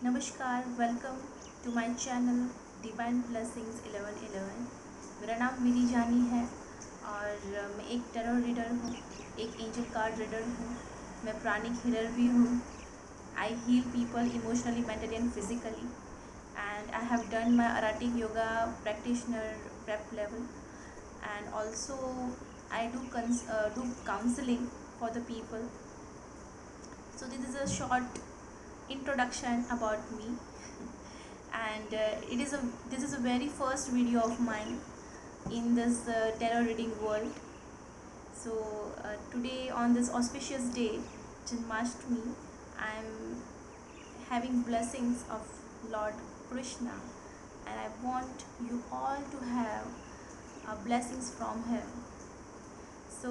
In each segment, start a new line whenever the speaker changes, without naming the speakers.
नमस्कार, welcome to my channel divine blessings 1111। मेरा नाम विरी जानी है और मैं एक टैरो रीडर हूँ, एक एंजल कार्ड रीडर हूँ। मैं प्राणिक हीलर भी हूँ। I heal people emotionally, mentally and physically, and I have done my Aratic yoga practitioner prep level, and also I do counseling for the people. So this is a short introduction about me, and this is a very first video of mine in this tarot reading world. So today, on this auspicious day, Janmashtami, I'm having blessings of Lord Krishna, and I want you all to have blessings from him. So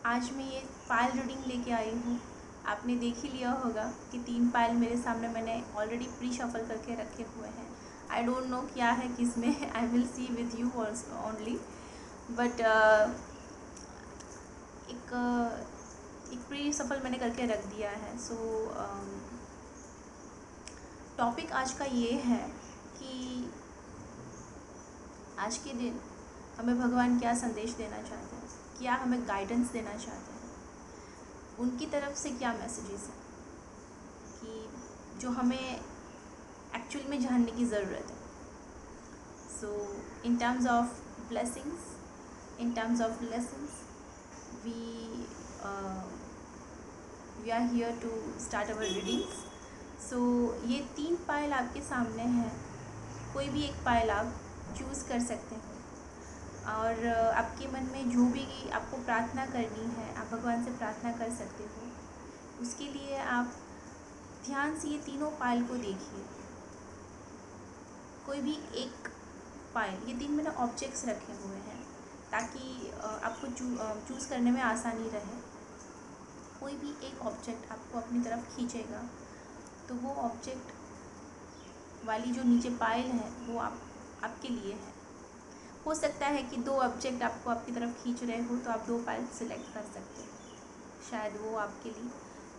आज मैं ये पायल reading लेके आई हूँ। आपने देख ही लिया होगा कि 3 पायल मेरे सामने मैंने ऑलरेडी प्री शफल करके रखे हुए हैं। आई डोंट नो क्या है किसमें, I will see with you only, but एक प्री शफल मैंने करके रख दिया है। सो टॉपिक आज का ये है कि आज के दिन हमें भगवान क्या संदेश देना चाहते हैं, क्या हमें गाइडेंस देना चाहते हैं, उनकी तरफ से क्या मैसेजेस हैं कि जो हमें एक्चुअल में जानने की ज़रूरत है। So in terms of blessings, in terms of lessons, we are here to start our readings. So ये 3 पायल आपके सामने हैं। कोई भी एक पायल आप चूज़ कर सकते हैं और आपके मन में जो भी आपको प्रार्थना करनी है, आप भगवान से प्रार्थना कर सकते हो। उसके लिए आप ध्यान से ये तीनों पायल को देखिए। कोई भी एक पायल, ये 3 मैंने ऑब्जेक्ट्स रखे हुए हैं ताकि आपको चूज़ करने में आसानी रहे। कोई भी एक ऑब्जेक्ट आपको अपनी तरफ खींचेगा तो वो ऑब्जेक्ट वाली जो नीचे पायल है वो आपके लिए है। हो सकता है कि 2 ऑब्जेक्ट आपको आपकी तरफ खींच रहे हो तो आप 2 पायल सिलेक्ट कर सकते हो। शायद वो आपके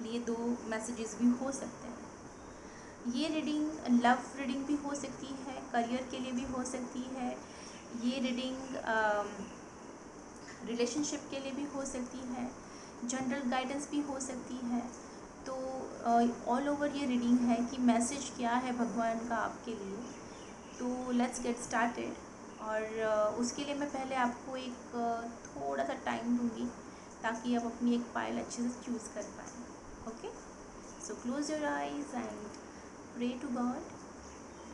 लिए 2 मैसेजेस भी हो सकते हैं। ये रीडिंग लव रीडिंग भी हो सकती है, करियर के लिए भी हो सकती है। ये रीडिंग रिलेशनशिप के लिए भी हो सकती है, जनरल गाइडेंस भी हो सकती है। तो ऑल ओवर ये रीडिंग है कि मैसेज क्या है भगवान का आपके लिए। तो लेट्स गेट स्टार्टेड। और उसके लिए मैं पहले आपको एक थोड़ा सा टाइम दूंगी ताकि आप अपनी एक पायल अच्छे से चूज़ कर पाएँ। Okay, so close your eyes and pray to God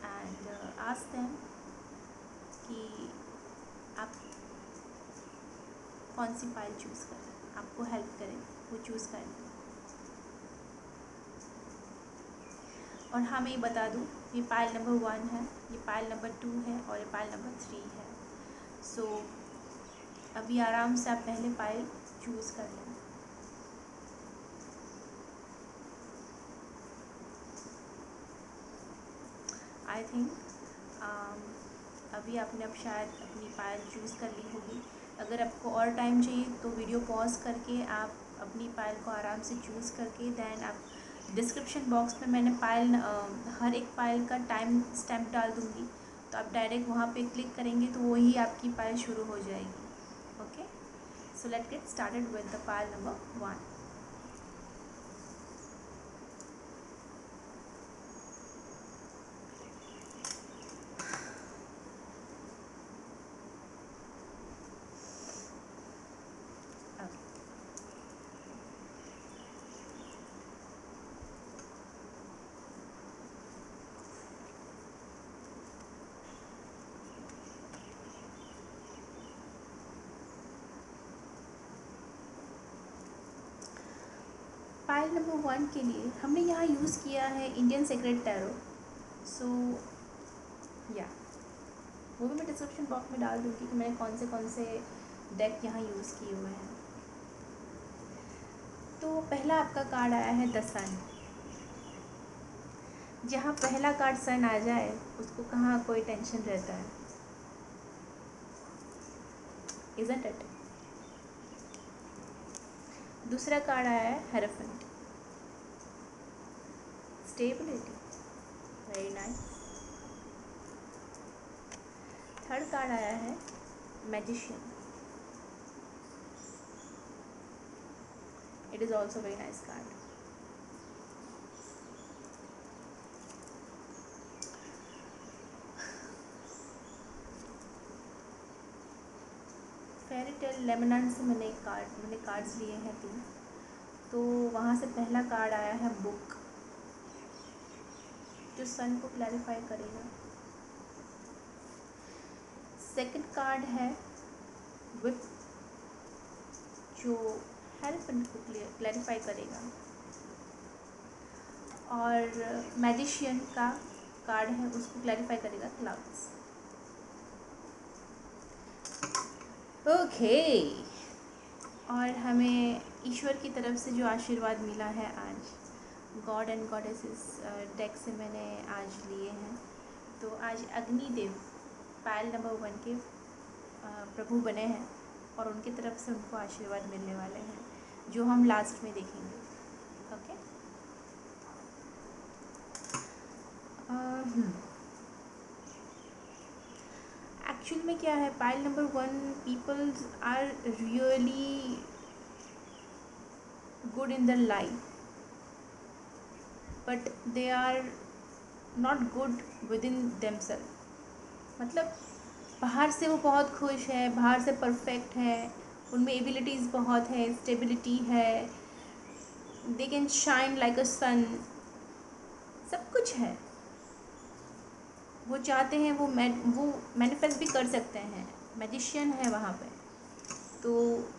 and ask them कि आप कौन सी पायल चूज़ करें, आपको हेल्प करें वो चूज़ करने। और हाँ, मैं ये बता दूँ, ये पायल नंबर 1 है, ये पायल नंबर 2 है और ये पायल नंबर 3 है। सो अभी आराम से आप पहले पायल चूज़ कर लें। आई थिंक अभी आपने अब शायद अपनी पायल चूज़ कर ली होगी। अगर आपको और टाइम चाहिए तो वीडियो पॉज करके आप अपनी पायल को आराम से चूज़ करके देन आप डिस्क्रिप्शन बॉक्स में मैंने पायल हर एक पायल का टाइम स्टैम्प डाल दूँगी, तो आप डायरेक्ट वहाँ पे क्लिक करेंगे तो वही आपकी पायल शुरू हो जाएगी। Okay, so let get started with the pile number 1। Pile number 1 के लिए हमने यहाँ यूज़ किया है इंडियन सीक्रेट टैरो। सो या वो भी मैं डिस्क्रिप्शन बॉक्स में डाल दूँगी कि मैंने कौन से डेक यहाँ यूज़ किए हुए हैं। तो पहला आपका कार्ड आया है द सन। जहाँ पहला कार्ड सन आ जाए उसको कहाँ कोई टेंशन रहता है, इज़न्ट इट। दूसरा कार्ड आया है hierophant. Stability, very nice. Third card आया है magician, it is also very nice card. Fairy tale लेमनन से मैंने कार्ड्स लिए हैं 3, तो वहाँ से पहला कार्ड आया है बुक, जो सन को क्लैरिफाई करेगा। सेकंड कार्ड है विप, जो हेल्पेंट को क्लैरिफाई करेगा। और मैजिशियन का कार्ड है, उसको क्लैरिफाई करेगा क्लाउड्स। ओके, और हमें ईश्वर की तरफ से जो आशीर्वाद मिला है आज, गॉड एंड गॉडेसेस डेक से मैंने आज लिए हैं। तो आज अग्निदेव पायल नंबर 1 के प्रभु बने हैं, और उनकी तरफ से उनको आशीर्वाद मिलने वाले हैं, जो हम लास्ट में देखेंगे। ओके, एक्चुअल में क्या है, pile number 1 peoples are really good in their life, but they are not good within themselves। मतलब बाहर से वो बहुत खुश है, बाहर से परफेक्ट है, उनमें एबिलिटीज़ बहुत है, स्टेबिलिटी है, they can shine like a sun, सब कुछ है। वो चाहते हैं वो मैनिफेस्ट भी कर सकते हैं, मैजिशियन है वहाँ पे, तो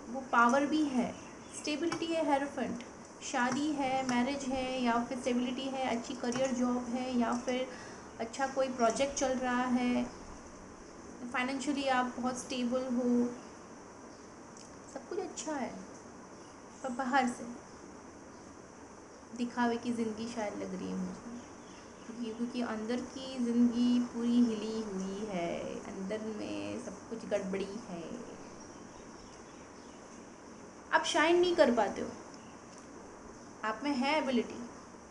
वो पावर भी है, स्टेबिलिटी है, हेरोफेंट, शादी है, मैरिज है, या फिर स्टेबिलिटी है, अच्छी करियर जॉब है, या फिर अच्छा कोई प्रोजेक्ट चल रहा है, फाइनेंशियली आप बहुत स्टेबल हो, सब कुछ अच्छा है। पर बाहर से दिखावे की ज़िंदगी शायद लग रही है मुझे, क्योंकि अंदर की ज़िंदगी पूरी हिली हुई है, अंदर में सब कुछ गड़बड़ी है। आप शाइन नहीं कर पाते हो, आप में है एबिलिटी,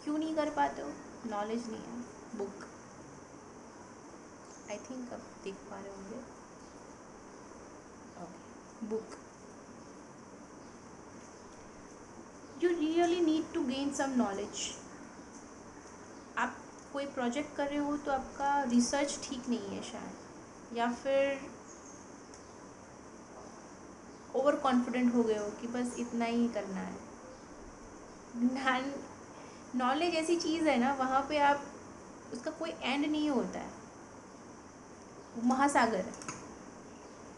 क्यों नहीं कर पाते हो? नॉलेज नहीं है। बुक, आई थिंक आप देख पा रहे होंगे। Okay, book, you really need to gain some knowledge. आप कोई प्रोजेक्ट कर रहे हो तो आपका रिसर्च ठीक नहीं है शायद, या फिर ओवर कॉन्फिडेंट हो गए हो कि बस इतना ही करना है। ध्यान, नॉलेज ऐसी चीज़ है ना, वहाँ पे आप उसका कोई एंड नहीं होता है, महासागर है।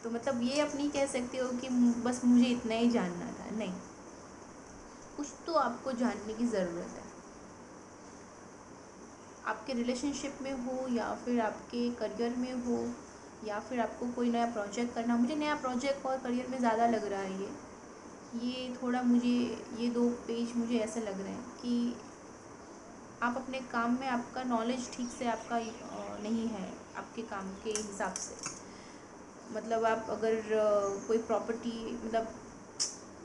तो मतलब ये आप नहीं कह सकते हो कि बस मुझे इतना ही जानना था, नहीं, कुछ तो आपको जानने की ज़रूरत है। आपके रिलेशनशिप में हो, या फिर आपके करियर में हो, या फिर आपको कोई नया प्रोजेक्ट करना। मुझे नया प्रोजेक्ट और करियर में ज़्यादा लग रहा है ये थोड़ा मुझे, ये 2 पेज मुझे ऐसे लग रहे हैं कि आप अपने काम में, आपका नॉलेज ठीक से आपका नहीं है आपके काम के हिसाब से। मतलब आप अगर कोई प्रॉपर्टी, मतलब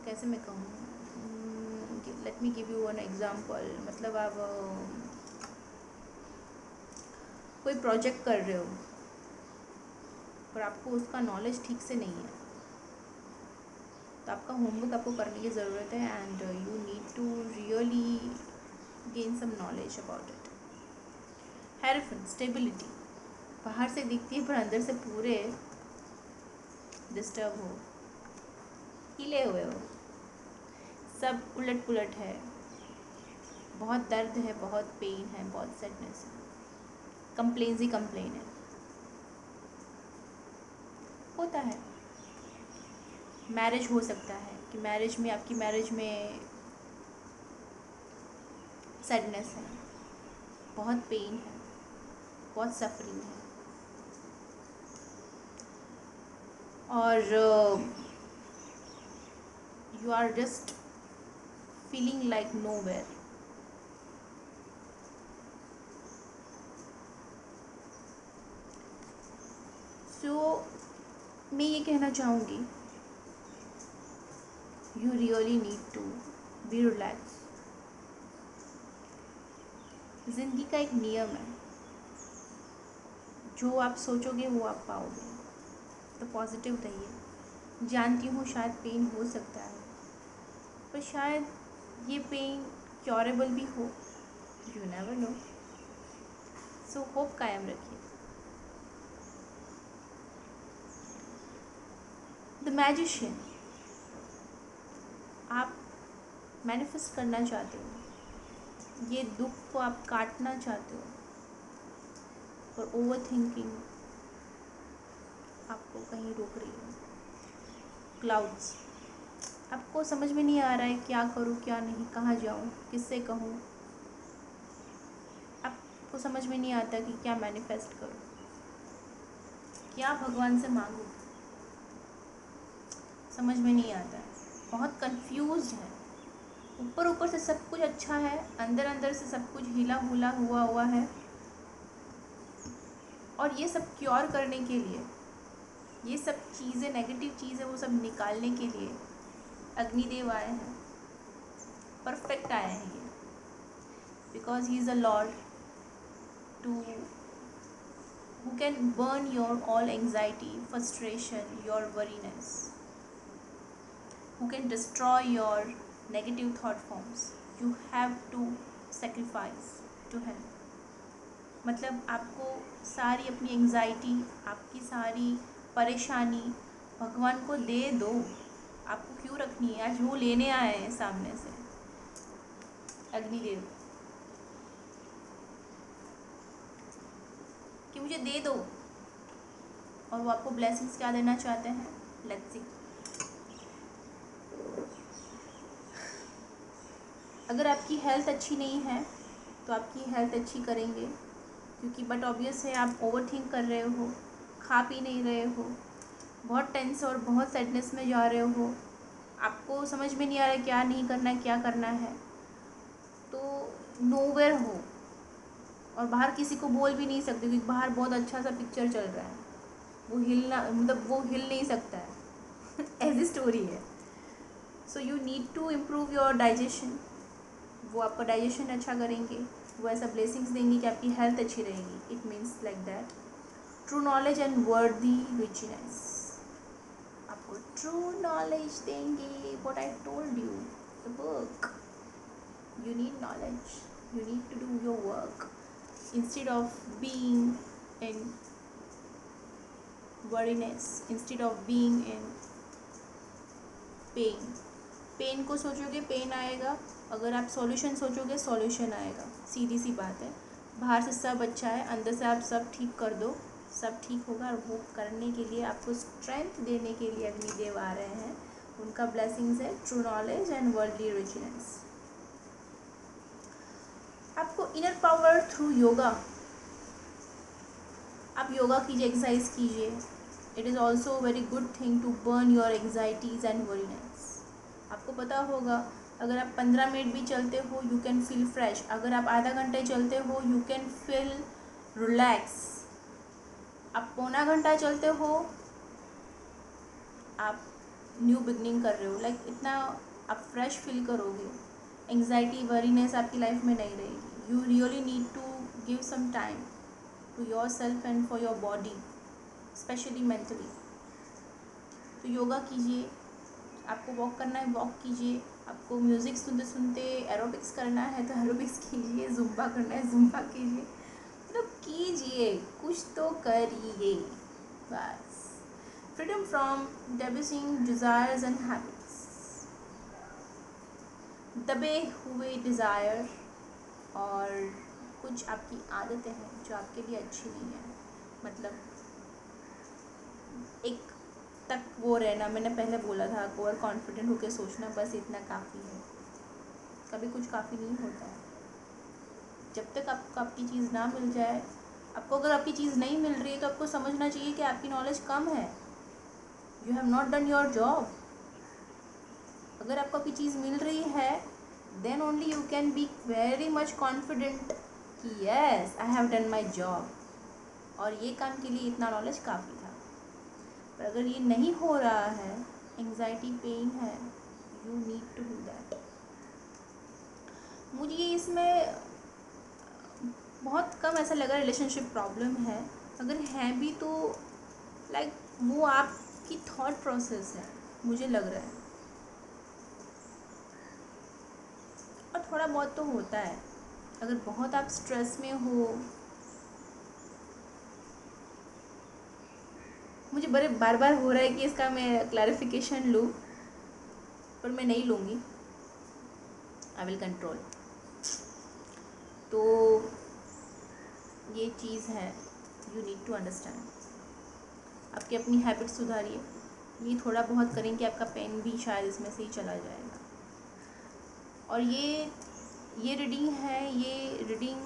कैसे मैं कहूँ, let me give you one example. मतलब आप कोई प्रोजेक्ट कर रहे हो, पर आपको उसका नॉलेज ठीक से नहीं है, तो आपका होमवर्क आपको करने की ज़रूरत है, and you need to really gain some knowledge about it. Hierophant, stability, बाहर से दिखती है पर अंदर से पूरे डिस्टर्ब हो, हिले हुए हो, सब उलट पुलट है, बहुत दर्द है, बहुत पेन है, बहुत सैडनेस है, कंप्लेन ही कंप्लेन है, होता है। मैरिज हो सकता है कि मैरिज में, आपकी मैरिज में सैडनेस है, बहुत पेन है, बहुत सफरिंग है, और you are just feeling like nowhere. So मैं ये कहना चाहूँगी, you really need to be relax, ज़िंदगी का एक नियम है, जो आप सोचोगे वो आप पाओगे। तो पॉजिटिव रहिए। जानती हूँ शायद पेन हो सकता है, पर शायद ये पेन क्योरेबल भी हो, you never know. So hope कायम रखिए। द मैजिशियन, आप मैनिफेस्ट करना चाहते हो, ये दुख को आप काटना चाहते हो, और ओवर थिंकिंग आपको कहीं रोक रही है। क्लाउड्स, आपको समझ में नहीं आ रहा है क्या करूँ क्या नहीं, कहाँ जाऊँ, किससे कहूँ। आपको समझ में नहीं आता कि क्या मैनिफेस्ट करूँ, क्या भगवान से मांगूँ, समझ में नहीं आता है, बहुत कंफ्यूज्ड है। ऊपर ऊपर से सब कुछ अच्छा है, अंदर अंदर से सब कुछ हिला हुला हुआ है। और ये सब क्योर करने के लिए, ये सब चीज़ें, नेगेटिव चीज़ें, वो सब निकालने के लिए अग्निदेव आए हैं, परफेक्ट आए हैं ये, because he is a lord to who can burn your all anxiety, frustration, your worriness, who can destroy your negative thought forms. You have to sacrifice to him. मतलब आपको सारी अपनी एंजाइटी, आपकी सारी परेशानी भगवान को दे दो। आपको क्यों रखनी है? आज वो लेने आए हैं सामने से, अग्निदेव, कि मुझे दे दो। और वो आपको ब्लेसिंग्स क्या देना चाहते हैं, लेट्स सी। अगर आपकी हेल्थ अच्छी नहीं है तो आपकी हेल्थ अच्छी करेंगे, क्योंकि बट ऑब्वियस है आप ओवर थिंक कर रहे हो, खा पी नहीं रहे हो, बहुत टेंस और बहुत सैडनेस में जा रहे हो, आपको समझ में नहीं आ रहा है क्या नहीं करना है, क्या करना है, तो नोवेयर हो। और बाहर किसी को बोल भी नहीं सकते, क्योंकि बाहर बहुत अच्छा सा पिक्चर चल रहा है, वो हिलना, मतलब वो हिल नहीं सकता है ऐसी स्टोरी है। So you need to improve your digestion. वो आपका डाइजेशन अच्छा करेंगे, वो ऐसा ब्लेसिंग्स देंगे कि आपकी हेल्थ अच्छी रहेगी। It means like that. True knowledge and worldly richness, आपको ट्रू नॉलेज देंगे। What I told you, the work, you need knowledge, you need to do your work instead of being in worriness, instead of being in pain. Pain को सोचोगे pen आएगा, अगर आप solution सोचोगे solution आएगा। सीधी सी बात है। बाहर से सब अच्छा है, अंदर से आप सब ठीक कर दो, सब ठीक होगा। और वो करने के लिए, आपको स्ट्रेंथ देने के लिए अग्निदेव आ रहे हैं। उनका ब्लेसिंग्स है true knowledge and worldly richness. आपको इनर पावर थ्रू योगा, आप योगा कीजिए, एक्सरसाइज कीजिए। It is also very good thing to burn your anxieties and worriness. आपको पता होगा, अगर आप 15 मिनट भी चलते हो यू कैन फील फ्रेश। अगर आप आधा घंटे चलते हो यू कैन फील रिलैक्स। आप पौना घंटा चलते हो, आप न्यू बिगनिंग कर रहे हो, लाइक इतना आप फ्रेश फील करोगे। एंग्जाइटी, वरीनेस आपकी लाइफ में नहीं रहेगी। You really need to give some time to your self and for your body, specially mentally. तो योगा कीजिए, आपको वॉक करना है वॉक कीजिए, आपको म्यूज़िक सुनते सुनते एरोबिक्स करना है तो एरोबिक्स कीजिए, जुम्बा करना है जुम्बा कीजिए, मतलब कीजिए, कुछ तो करिए बस। Freedom from debasing desires and habits, दबे हुए डिज़ायर और कुछ आपकी आदतें हैं जो आपके लिए अच्छी नहीं है। मतलब एक तक वो रहना, मैंने पहले बोला था, ओवर कॉन्फिडेंट होकर सोचना बस इतना काफ़ी है। कभी कुछ काफ़ी नहीं होता है। जब तक आपको आपकी चीज़ ना मिल जाए, आपको अगर आपकी चीज़ नहीं मिल रही है तो आपको समझना चाहिए कि आपकी नॉलेज कम है, you have not done your job. अगर आपको आपकी चीज़ मिल रही है then only you can be very much confident कि yes I have done my job, और ये काम के लिए इतना नॉलेज काफ़ी था। पर अगर ये नहीं हो रहा है, एंग्जाइटी, पेन है, you need to do that. मुझे इसमें बहुत कम ऐसा लगा रिलेशनशिप प्रॉब्लम है, अगर है भी तो लाइक वो आपकी थॉट प्रोसेस है, मुझे लग रहा है। और थोड़ा बहुत तो होता है, अगर बहुत आप स्ट्रेस में हो। मुझे बड़े बार बार हो रहा है कि इसका मैं क्लैरिफिकेशन लूँ, पर मैं नहीं लूँगी, आई विल कंट्रोल। तो ये चीज़ है, यू नीड टू अंडरस्टैंड। आपकी अपनी हैबिट सुधारिए, ये थोड़ा बहुत करेंगे आपका पेन भी शायद इसमें से ही चला जाएगा। और ये रीडिंग है, ये रीडिंग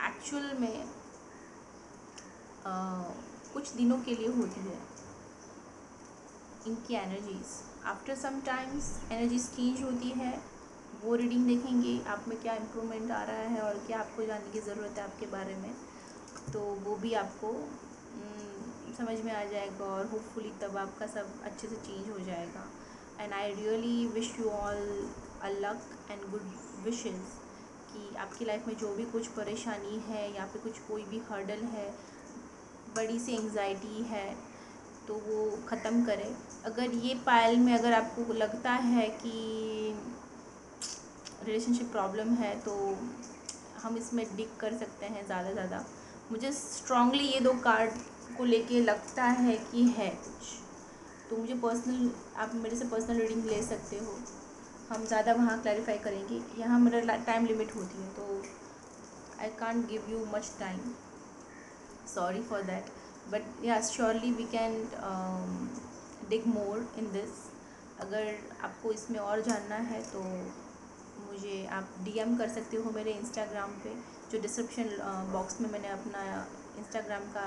एक्चुअल में कुछ दिनों के लिए होती है। इनकी energies after some times energies change होती है। वो रीडिंग देखेंगे आप में क्या इम्प्रूवमेंट आ रहा है और क्या आपको जानने की ज़रूरत है आपके बारे में, तो वो भी आपको समझ में आ जाएगा और होपफुली तब आपका सब अच्छे से चेंज हो जाएगा। And I really wish you all a luck and good wishes कि आपकी लाइफ में जो भी कुछ परेशानी है या फिर कोई भी हर्डल है, बड़ी सी एंग्जाइटी है, तो वो ख़त्म करें। अगर ये पायल में अगर आपको लगता है कि रिलेशनशिप प्रॉब्लम है तो हम इसमें डिग कर सकते हैं ज़्यादा। मुझे स्ट्रांगली ये दो कार्ड को लेके लगता है कि है कुछ, तो मुझे पर्सनल, आप मेरे से पर्सनल रीडिंग ले सकते हो, हम ज़्यादा वहाँ क्लैरिफाई करेंगे। यहाँ मेरा टाइम लिमिट होती है, तो I can't give you much time, sorry for that, but yeah surely we can dig more in this. अगर आपको इसमें और जानना है तो मुझे आप डीएम कर सकते हो मेरे इंस्टाग्राम पे, जो डिस्क्रिप्शन बॉक्स में मैंने अपना इंस्टाग्राम का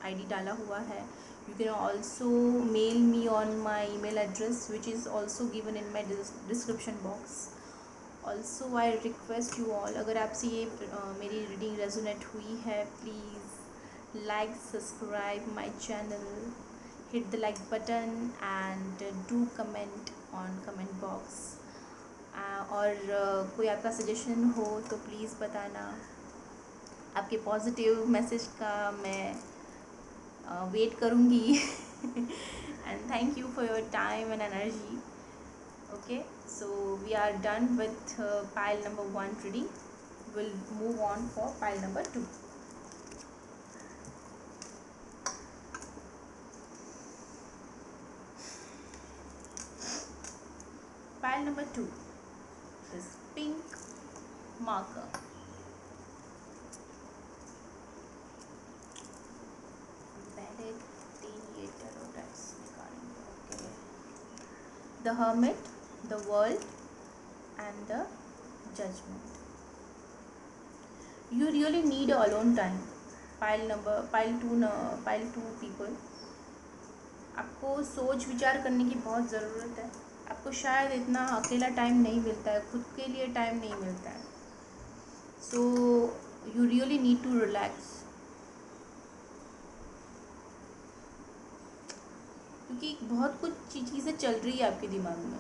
आईडी डाला हुआ है। You can also mail me on my email address which is also given in my description box. Also I request you all, अगर आपसे ये मेरी रीडिंग रेजोनेट हुई है, please like subscribe my channel, hit the like button and do comment on comment box। और कोई आपका suggestion हो तो प्लीज़ बताना। आपके पॉजिटिव मैसेज का मैं वेट करूँगी। And thank you for your time and energy. Okay, so we are done with pile number 1 reading. We'll move on for pile number 2. Pile number 2 is pink marker. पहले 3 ये tarot dice निकालेंगे। Okay, the hermit, the world and the judgment. You really need a alone time. pile 2 people, आपको सोच विचार करने की बहुत ज़रूरत है। आपको शायद इतना अकेला टाइम नहीं मिलता है, खुद के लिए टाइम नहीं मिलता है, so you really need to relax. क्योंकि बहुत कुछ चीज़ें चल रही है आपके दिमाग में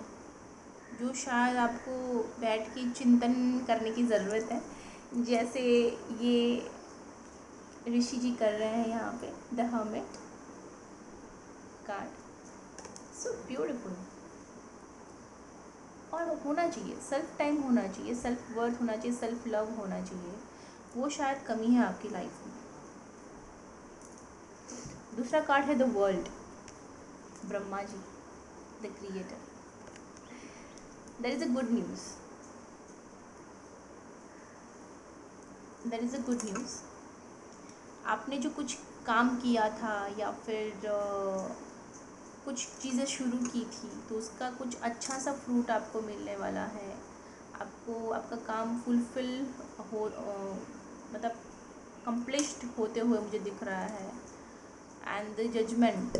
जो शायद आपको बैठ के चिंतन करने की ज़रूरत है, जैसे ये ऋषि जी कर रहे हैं यहाँ पे, the hermit card, so beautiful. और होना चाहिए, सेल्फ टाइम होना चाहिए, सेल्फ वर्थ होना चाहिए, सेल्फ लव होना चाहिए, वो शायद कमी है आपकी लाइफ में। दूसरा कार्ड है the world, Brahma ji, the creator. There is a good news, there is a good news. आपने जो कुछ काम किया था या फिर कुछ चीज़ें शुरू की थी, तो उसका कुछ अच्छा सा फ्रूट आपको मिलने वाला है। आपको आपका काम फुलफिल हो, मतलब कंप्लीट होते हुए मुझे दिख रहा है। एंड द जजमेंट,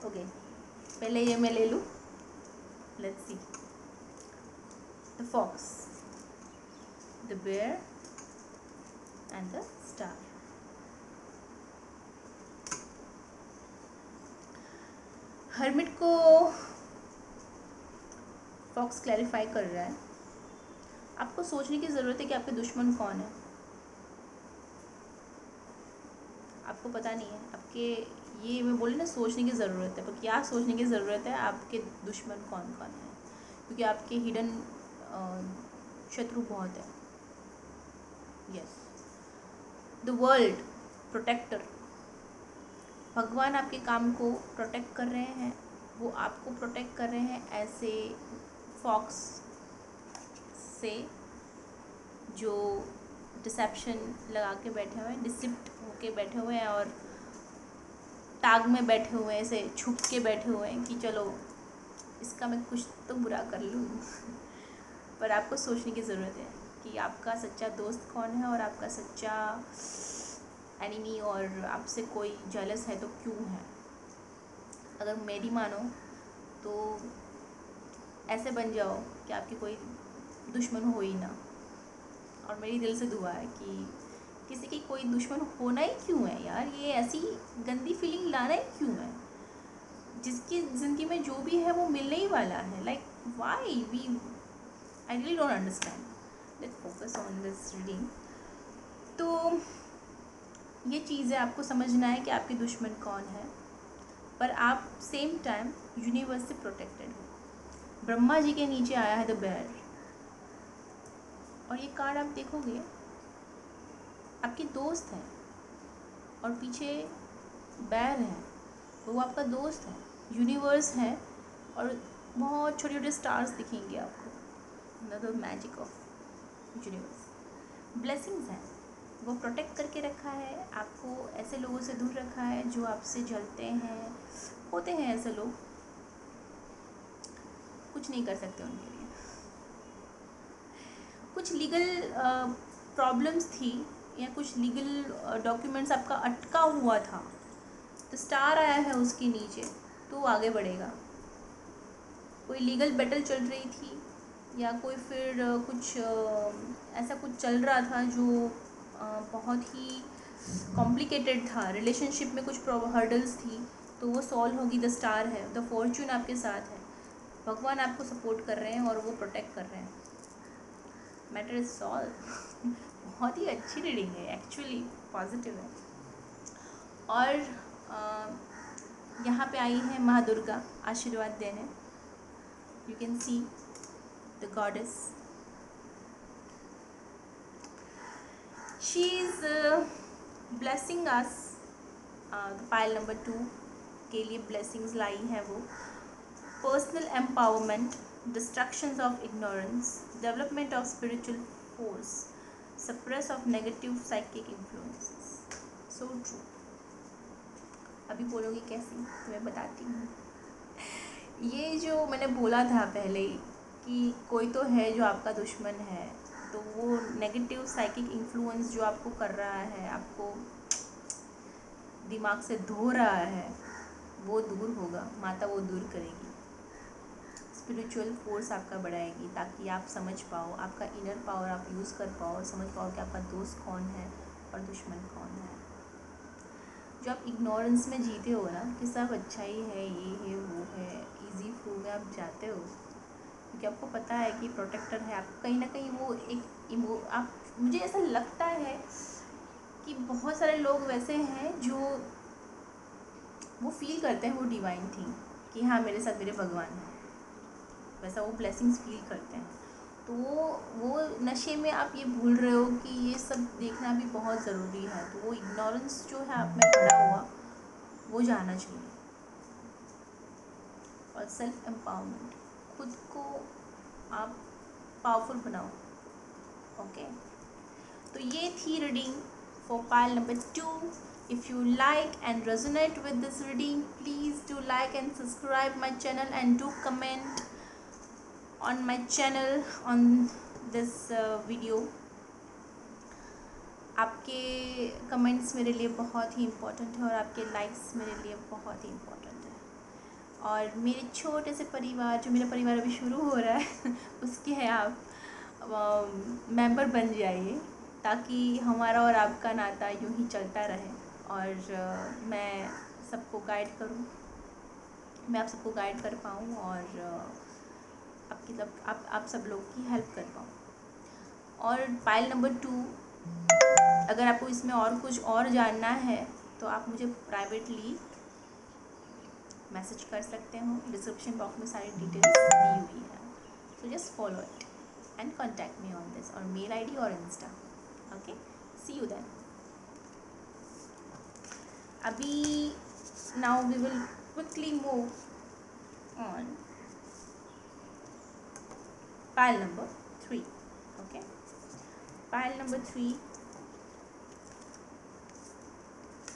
ओके, पहले ये मैं ले लूँ, let's see. The fox, the bear and the star. Hermit को फॉक्स क्लैरिफाई कर रहा है, आपको सोचने की ज़रूरत है कि आपके दुश्मन कौन है। आपको पता नहीं है आपके, ये मैं बोली ना सोचने की ज़रूरत है, पर क्या सोचने की ज़रूरत है आपके दुश्मन कौन कौन है, क्योंकि आपके हिडन शत्रु बहुत है। यस, द वर्ल्ड प्रोटेक्टर, भगवान आपके काम को प्रोटेक्ट कर रहे हैं, वो आपको प्रोटेक्ट कर रहे हैं ऐसे फॉक्स से जो डिसेप्शन लगा के बैठे हुए हैं, डिसिप्ट होके बैठे हुए हैं और टाग में बैठे हुए हैं, ऐसे छुप के बैठे हुए हैं कि चलो इसका मैं कुछ तो बुरा कर लूँ। पर आपको सोचने की ज़रूरत है कि आपका सच्चा दोस्त कौन है और आपका सच्चा एनिमी, और आपसे कोई जेलस है तो क्यों है। अगर मेरी मानो तो ऐसे बन जाओ कि आपकी कोई दुश्मन हो ही ना। और मेरी दिल से दुआ है कि किसी की कोई दुश्मन होना ही क्यों है यार, ये ऐसी गंदी फीलिंग लाना ही क्यों है। जिसकी ज़िंदगी में जो भी है वो मिलने ही वाला है। Like why we, I really don't understand. Let's focus on this reading. तो ये चीज़ है, आपको समझना है कि आपके दुश्मन कौन है, पर आप सेम टाइम यूनिवर्स से प्रोटेक्टेड हो। ब्रह्मा जी के नीचे आया है द बेयर, और ये कार्ड आप देखोगे आपके दोस्त हैं, और पीछे बेयर है, वो आपका दोस्त है, यूनिवर्स है, और बहुत छोटे छोटे स्टार्स दिखेंगे आपको। The magic of universe. Blessings हैं, वो प्रोटेक्ट करके रखा है आपको, ऐसे लोगों से दूर रखा है जो आपसे जलते हैं। होते हैं ऐसे लोग, कुछ नहीं कर सकते उनके लिए। कुछ लीगल प्रॉब्लम्स थी या कुछ लीगल डॉक्यूमेंट्स आपका अटका हुआ था, तो स्टार आया है उसके नीचे, तो वो आगे बढ़ेगा। कोई लीगल बैटल चल रही थी या कोई फिर कुछ ऐसा कुछ चल रहा था जो बहुत ही कॉम्प्लिकेटेड था, रिलेशनशिप में कुछ हर्डल्स थी, तो वो सॉल्व होगी। द स्टार है, द फॉर्च्यून आपके साथ है, भगवान आपको सपोर्ट कर रहे हैं और वो प्रोटेक्ट कर रहे हैं। Matter is solve. बहुत ही अच्छी रीडिंग है, एक्चुअली पॉजिटिव है। और यहाँ पे आई है माँ दुर्गा आशीर्वाद देने। You can see the goddess, she is blessing us. Pile number 2 के लिए ब्लेसिंग्स लाई है वो। Personal empowerment, destructions of ignorance, development of spiritual force, suppress of negative psychic influences. So true. अभी बोलोगे कैसे, तो मैं बताती हूँ। ये जो मैंने बोला था पहले कि कोई तो है जो आपका दुश्मन है, तो वो नेगेटिव साइकिक इन्फ्लुएंस जो आपको कर रहा है, आपको दिमाग से धो रहा है, वो दूर होगा। माता वो दूर करेगी। स्पिरिचुअल फोर्स आपका बढ़ाएगी ताकि आप समझ पाओ, आपका इनर पावर आप यूज़ कर पाओ और समझ पाओ कि आपका दोस्त कौन है और दुश्मन कौन है। जो आप इग्नोरेंस में जीते हो ना कि सब अच्छा ही है, ये है वो है, इजी फ्लो में आप जाते हो, क्योंकि आपको पता है कि प्रोटेक्टर है आपको। कहीं ना कहीं वो एक आप, मुझे ऐसा लगता है कि बहुत सारे लोग वैसे हैं जो वो फील करते हैं वो डिवाइन थिंग कि हाँ मेरे साथ मेरे भगवान हैं, वैसा वो ब्लेसिंग्स फील करते हैं। तो वो नशे में आप ये भूल रहे हो कि ये सब देखना भी बहुत ज़रूरी है। तो वो इग्नोरेंस जो है आप में पड़ा हुआ, वो जाना चाहिए। और सेल्फ एम्पावरमेंट, खुद को आप पावरफुल बनाओ। ओके, तो ये थी reading for pile number 2। If you like and resonate with this reading, please do like and subscribe my channel and do comment on my channel on this video. आपके comments मेरे लिए बहुत ही important है और आपके लाइक्स मेरे लिए बहुत ही इम्पोर्टेंट है। और मेरे छोटे से परिवार, जो मेरा परिवार अभी शुरू हो रहा है उसके आप मेंबर बन जाइए, ताकि हमारा और आपका नाता यूँ ही चलता रहे। और मैं सबको गाइड करूँ, मैं आप सबको गाइड कर पाऊँ और आप सब लोग की हेल्प कर पाऊँ। और पाइल नंबर 2, अगर आपको इसमें और कुछ और जानना है तो आप मुझे प्राइवेटली मैसेज कर सकते हो। डिस्क्रिप्शन बॉक्स में सारी डिटेल्स दी हुई है, so just follow it and contact me on this, और मेल आईडी और Insta. Okay, see you then. अभी now we will quickly move on pile number 3. Okay, pile number 3,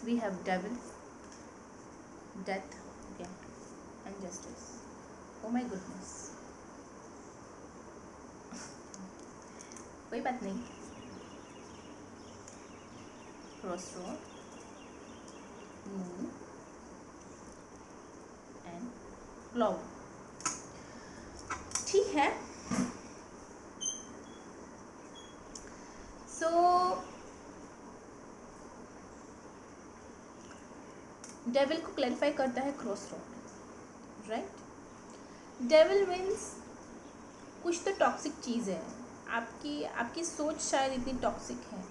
we have devil, death, guilt and justice. Oh my goodness. कोई बात नहीं। Crossroad, moon and cloud. ठीक है। So devil को clarify करता है crossroad, right. Devil means कुछ तो टॉक्सिक चीज़ है, आपकी सोच शायद इतनी टॉक्सिक है,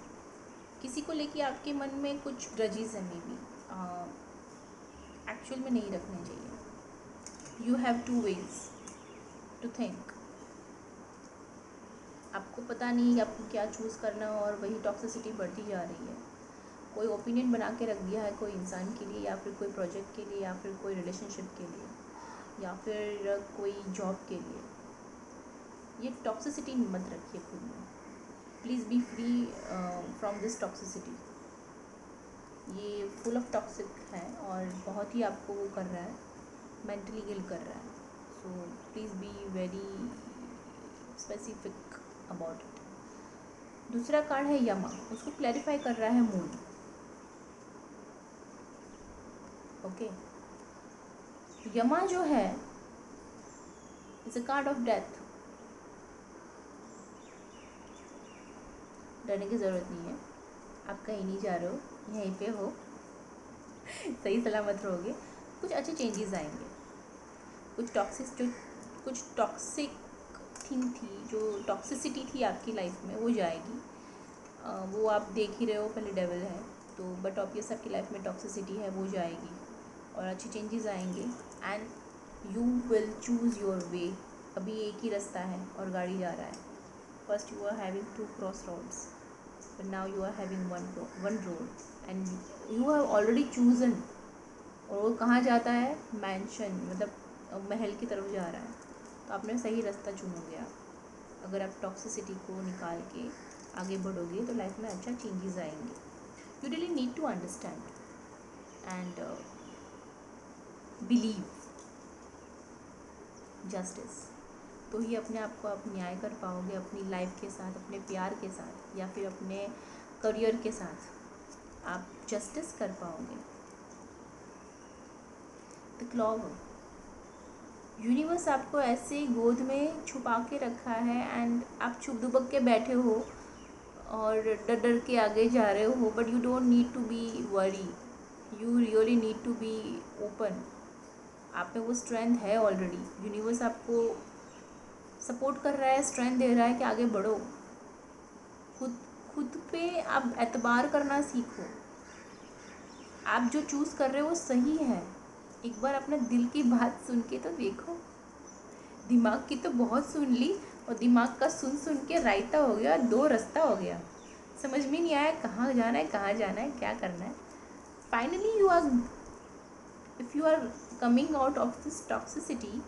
किसी को लेके आपके मन में कुछ ग्रजेस है, मे बी एक्चुअल में नहीं रखने चाहिए। You have 2 ways to think. आपको पता नहीं आपको क्या चूज़ करना है, और वही टॉक्सिसिटी बढ़ती जा रही है। कोई ओपिनियन बना के रख दिया है कोई इंसान के लिए, या फिर कोई प्रोजेक्ट के लिए, या फिर कोई रिलेशनशिप के लिए, या फिर कोई जॉब के लिए। ये टॉक्सिसिटी मत रखिए खुद में। Please be free from this toxicity. ये फुल ऑफ टॉक्सिक है और बहुत ही आपको वो कर रहा है, मेंटली किल कर रहा है। So please be very specific about it. दूसरा कार्ड है यमा, उसको क्लैरिफाई कर रहा है मून। ओके, यमा जो है it's a card of death. डरने की ज़रूरत नहीं है, आप कहीं नहीं जा रहे हो, यहीं पे हो, सही सलामत रहोगे। कुछ अच्छे चेंजेस आएंगे। कुछ टॉक्सिक थिंग थी, जो टॉक्सिसिटी थी आपकी लाइफ में, वो जाएगी। वो आप देख ही रहे हो, पहले डेविल है तो, बट ऑब्वियस आपकी लाइफ में टॉक्सिसिटी है, वो जाएगी और अच्छे चेंजेस आएंगे। And you will choose your way. अभी एक ही रास्ता है और गाड़ी जा रहा है। First you are having 2 crossroads, but now you are having one road and you have already chosen। और वो कहाँ जाता है? मैंशन, मतलब महल की तरफ जा रहा है। तो आपने सही रास्ता चुनोगे आप। अगर आप टॉक्सिसिटी को निकाल के आगे बढ़ोगे तो लाइफ में अच्छा चेंजेस आएंगे। You really need to understand and believe justice, तो ही अपने आप को आप न्याय कर पाओगे अपनी लाइफ के साथ, अपने प्यार के साथ, या फिर अपने करियर के साथ आप जस्टिस कर पाओगे। द क्लॉवर, यूनिवर्स आपको ऐसे गोद में छुपा के रखा है एंड आप छुप दुबक के बैठे हो और डर डर के आगे जा रहे हो, but you don't need to be worry, you really need to be open. आप में वो स्ट्रेंथ है ऑलरेडी। यूनिवर्स आपको सपोर्ट कर रहा है, स्ट्रेंथ दे रहा है कि आगे बढ़ो। खुद पे आप एतबार करना सीखो। आप जो चूज़ कर रहे हो वो सही है। एक बार अपने दिल की बात सुन के तो देखो। दिमाग की तो बहुत सुन ली, और दिमाग का सुन सुन के रायता हो गया, 2 रास्ता हो गया। समझ में नहीं आया कहाँ जाना है, क्या करना है। Finally if you are coming out of this toxicity,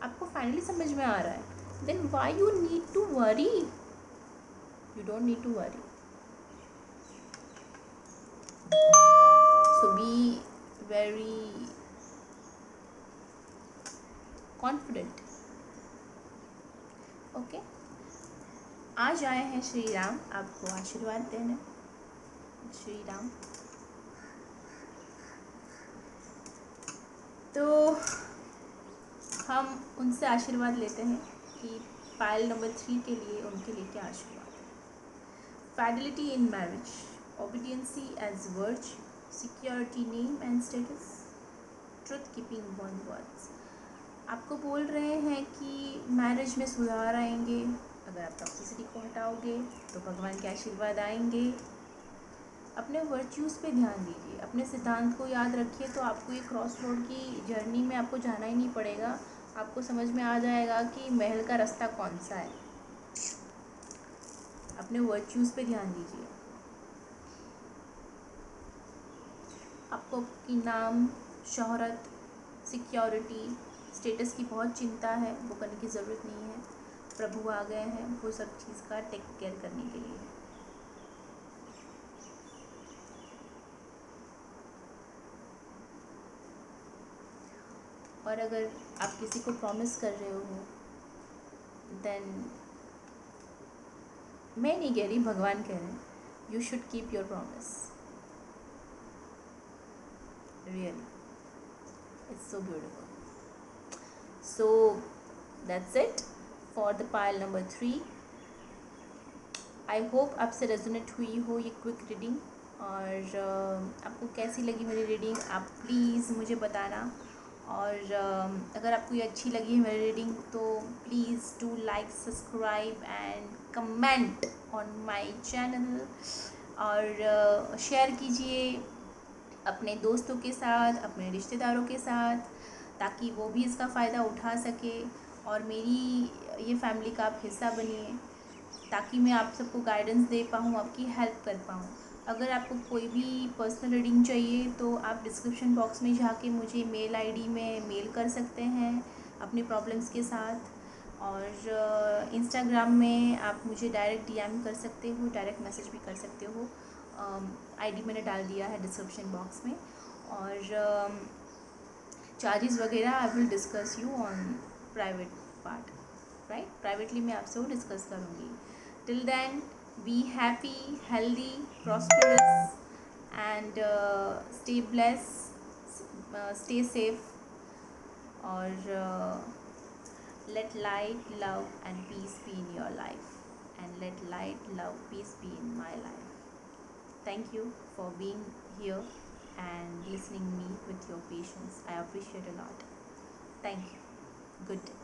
आपको फाइनली समझ में आ रहा है, then why you need to worry? You don't need to worry. So be very confident. Okay, आज आए हैं श्री राम आपको आशीर्वाद देने। श्री राम, तो हम उनसे आशीर्वाद लेते हैं कि पाइल नंबर 3 के लिए उनके लिए क्या आशीर्वाद है। फाइडेलिटी इन मैरिज, ओबीडियंसी एज वर्च, security name and status, truth keeping one words. आपको बोल रहे हैं कि मैरिज में सुधार आएंगे, अगर आप टॉक्सिसिटी को हटाओगे तो भगवान के आशीर्वाद आएंगे। अपने वर्च्यूज़ पे ध्यान दीजिए, अपने सिद्धांत को याद रखिए, तो आपको ये क्रॉस रोड की जर्नी में आपको जाना ही नहीं पड़ेगा। आपको समझ में आ जाएगा कि महल का रास्ता कौन सा है। अपने वर्च्यूज़ पे ध्यान दीजिए। आपको आपकी नाम, शोहरत, सिक्योरिटी, स्टेटस की बहुत चिंता है, वो करने की ज़रूरत नहीं है। प्रभु आ गए हैं वो सब चीज़ का टेक केयर करने के लिए। और अगर आप किसी को प्रॉमिस कर रहे हो, देन मैं नहीं कह रही, भगवान कह रहे हैं, you should keep your promise. Really, it's so beautiful. So that's it for the pile number 3। I hope आपसे रेजोनेट हुई हो ये क्विक रीडिंग। और आपको कैसी लगी मेरी रीडिंग, आप प्लीज़ मुझे बताना। और अगर आपको ये अच्छी लगी है मेरी रीडिंग तो please do like, subscribe and comment on my channel. और शेयर कीजिए अपने दोस्तों के साथ, अपने रिश्तेदारों के साथ, ताकि वो भी इसका फ़ायदा उठा सके और मेरी ये फैमिली का आप हिस्सा बनिए, ताकि मैं आप सबको गाइडेंस दे पाऊँ, आपकी हेल्प कर पाऊँ। अगर आपको कोई भी पर्सनल रीडिंग चाहिए तो आप डिस्क्रिप्शन बॉक्स में जाके मुझे मेल आईडी में मेल कर सकते हैं अपनी प्रॉब्लम्स के साथ। और इंस्टाग्राम में आप मुझे डायरेक्ट डीएम कर सकते हो, डायरेक्ट मैसेज भी कर सकते हो। आईडी मैंने डाल दिया है डिस्क्रिप्शन बॉक्स में। और चार्जेस वगैरह I will discuss you on private part, right. Privately मैं आपसे वो डिस्कस करूँगी। Till then be happy, healthy, prosperous and stay bless, stay safe. और let light, love and peace be in your life, and let light, love, peace be in my life. Thank you for being here and listening me with your patience. I appreciate a lot. Thank you. Good day.